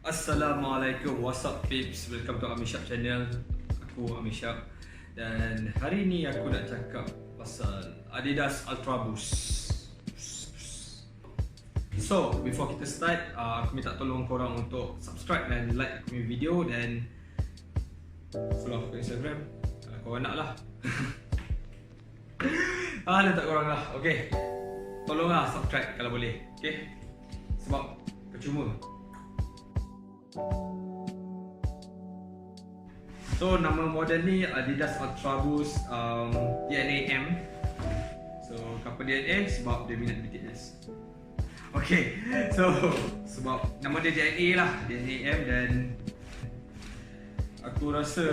Assalamualaikum, what's up peeps, welcome to Army channel. Aku Army, dan hari ni aku nak cakap pasal Adidas Ultra Boost. So, before kita start, aku minta tolong korang untuk subscribe dan like aku punya video dan follow aku Instagram kalau korang nak lah. Letak korang lah, okay. Tolonglah subscribe kalau boleh, okay. Sebab percuma. So nama model ni Adidas Ultra Boost D.N.A M. So kenapa D.N.A? Sebab dia minat BTS. Okay, so sebab nama dia D.N.A lah, D.N.A M, dan aku rasa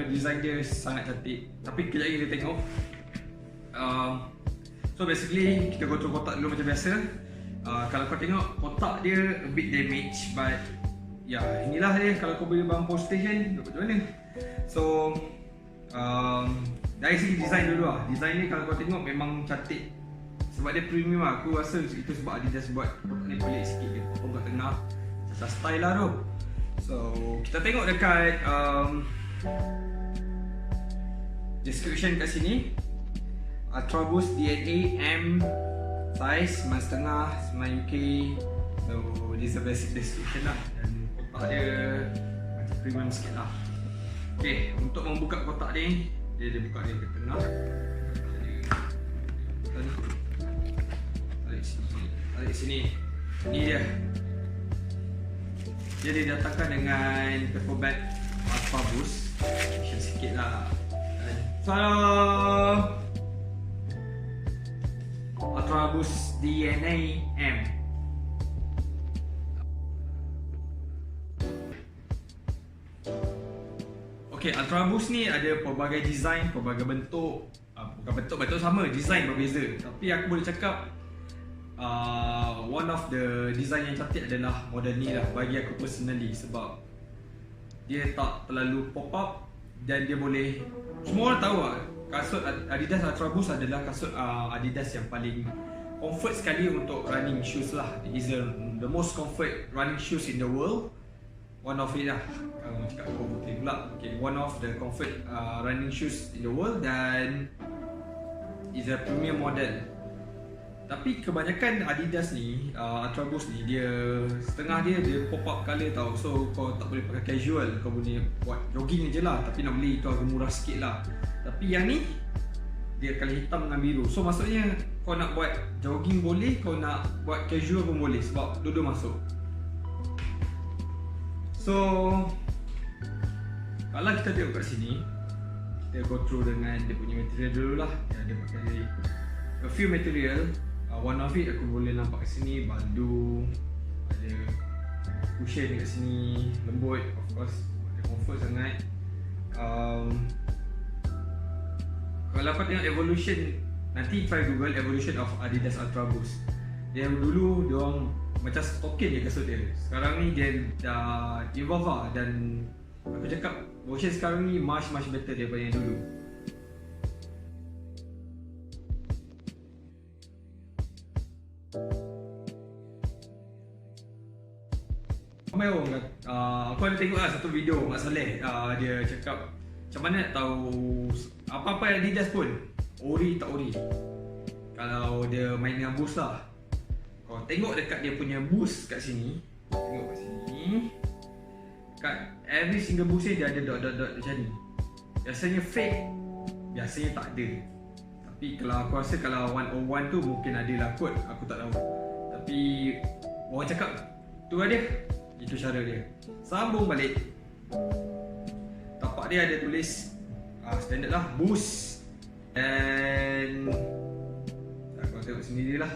design dia sangat cantik. Tapi kejap lagi kita tengok. So basically kita go through kotak dulu macam biasa. Kalau kau tengok kotak dia a bit damage, but ya, inilah dia kalau kau beli barang post station, macam mana. So dari segi design dulu lah. Design ni kalau kau tengok memang cantik. Sebab dia premium lah. Aku rasa itu sebab Adidas buat kotak ni pelik sikit. Dia potong kat tengah, macam style lah tu. So kita tengok dekat description kat sini. Ultra Boost D.N.A M, size 9.5, 9 UK. So this is a basic description lah. Dan kotak dia macam premium sikit lah. Okay, untuk membuka kotak ni, dia buka dia ke tengah. Tarik sini. Ni dia. Dia didatangkan dengan paper bag Ultra Boost. Action sikit lah. Salam Ultra Boost D.N.A M. Okay, Ultra Boost ni ada pelbagai design, pelbagai bentuk. Bukan bentuk sama, design berbeza. Tapi aku boleh cakap one of the design yang cantik adalah model ni lah bagi aku personally. Sebab dia tak terlalu pop up dan dia boleh, semua orang tahu lah, kasut Adidas Ultra Boost adalah kasut Adidas yang paling comfort sekali untuk running shoes lah. It is the most comfort running shoes in the world. One of it lah. Kalau cakap putih pula. Okay, one of the comfort running shoes in the world, dan is a premium model. Tapi kebanyakan Adidas ni, Ultra Boost ni, dia setengah dia pop up colour tau. So kau tak boleh pakai casual, kau boleh buat jogging je lah. Tapi nak beli tu agak murah sikit lah. Tapi yang ni dia colour hitam dengan biru. So maksudnya kau nak buat jogging boleh, kau nak buat casual pun boleh. Sebab dua-dua masuk. So kalau kita tengok kat sini, kita go through dengan dia punya material dulu lah. Dia pakai a few material. One of it aku boleh nampak kat sini, baldu, ada cushion kat sini, lembut, of course, ada comfort sangat. Kalau kau tengok evolution, nanti try Google evolution of Adidas Ultra Boost. Dia dulu diorang macam stokin je kasut dia. Sekarang ni dia dah evolve lah, dan aku cakap version sekarang ni much better daripada yang dulu. Ramai orang aku ada tengok lah satu video Mak Saleh, dia cakap macam mana nak tahu apa-apa Adidas pun ori tak ori kalau dia main dengan boost lah. Kau tengok dekat dia punya boost kat sini, tengok kat sini, kat every single boost dia ada dot-dot macam ni. Biasanya fake, biasanya tak ada. Tapi kalau aku rasa kalau 101 tu mungkin ada lah kot, aku tak tahu. Tapi orang cakap tu lah dia, itu cara dia. Sambung balik, tapak dia ada tulis standard lah, boost. Dan aku tengok sendiri lah.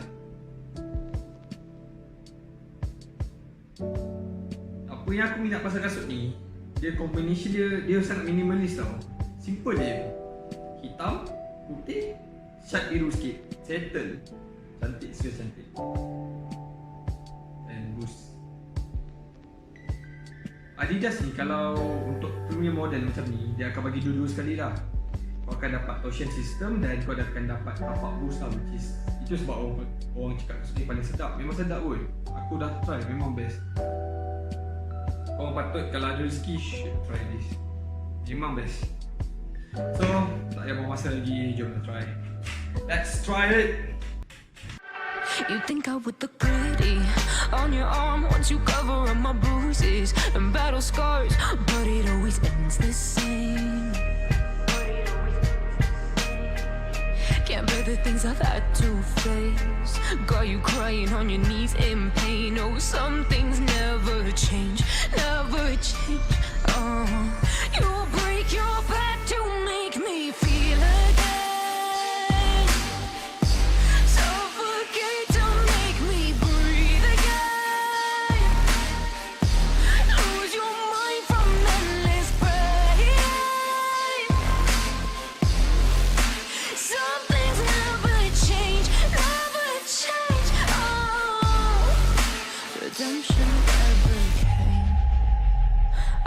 Apa yang aku minat pasal kasut ni, dia combination dia sangat minimalis tau. Simple je, hitam, putih, cat biru sikit, settle. Cantik, serius cantik. And boost. Adidas ni kalau untuk premium model macam ni, dia akan bagi dua-dua sekali lah. Kau akan dapat torsion system dan kau akan dapat tapak boost lah, which is, itu sebab orang cakap kasut ni paling sedap. Memang sedap pun. Aku dah try, memang best. Korang patut kalau ada rezeki should try this. Memang best. So, tak payah buang masa lagi, jom kita try. Let's try it! You think I would look pretty on your arm once you cover up my bruises and battle scars, but it always ends the same. Can't bear the things I've had to face. Got you crying on your knees in pain. Oh, some things never change, never change. You'll break your back to make me feel again. Suffocate to make me breathe again. Lose your mind from endless pain. Some things never change, never change. Oh, redemption never came.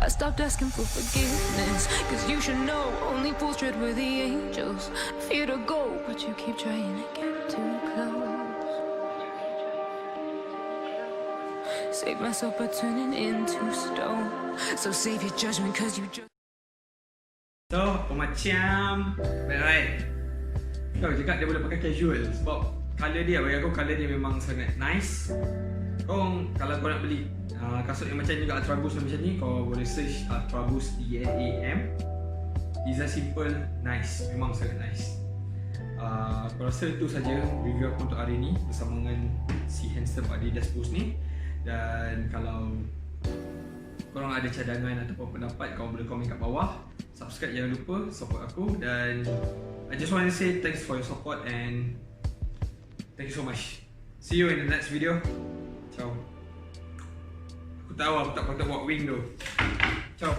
I stopped asking for forgiveness, cause you should know only fools tread where the angels fear to go, but you keep trying to get too close. Save myself by turning into stone. So save your judgment cause you just. So, apa macam? Right. Kau cakap dia boleh pakai casual sebab colour dia, bagi aku colour dia memang sangat nice. Kalau kau nak beli kasut yang macam ni juga Ultra Boost macam ni, kau boleh search Ultra Boost D.N.A. Design simple, nice, memang sangat nice. Aku rasa itu saja review aku untuk hari ni bersama dengan si handsome Adidas Boost ni. Dan kalau korang ada cadangan ataupun pendapat, korang boleh komen kat bawah. Subscribe, jangan lupa support aku. Dan I just want to say thanks for your support and thank you so much. See you in the next video. Ciao. Aku tahu aku tak patut buat wing tu. Ciao.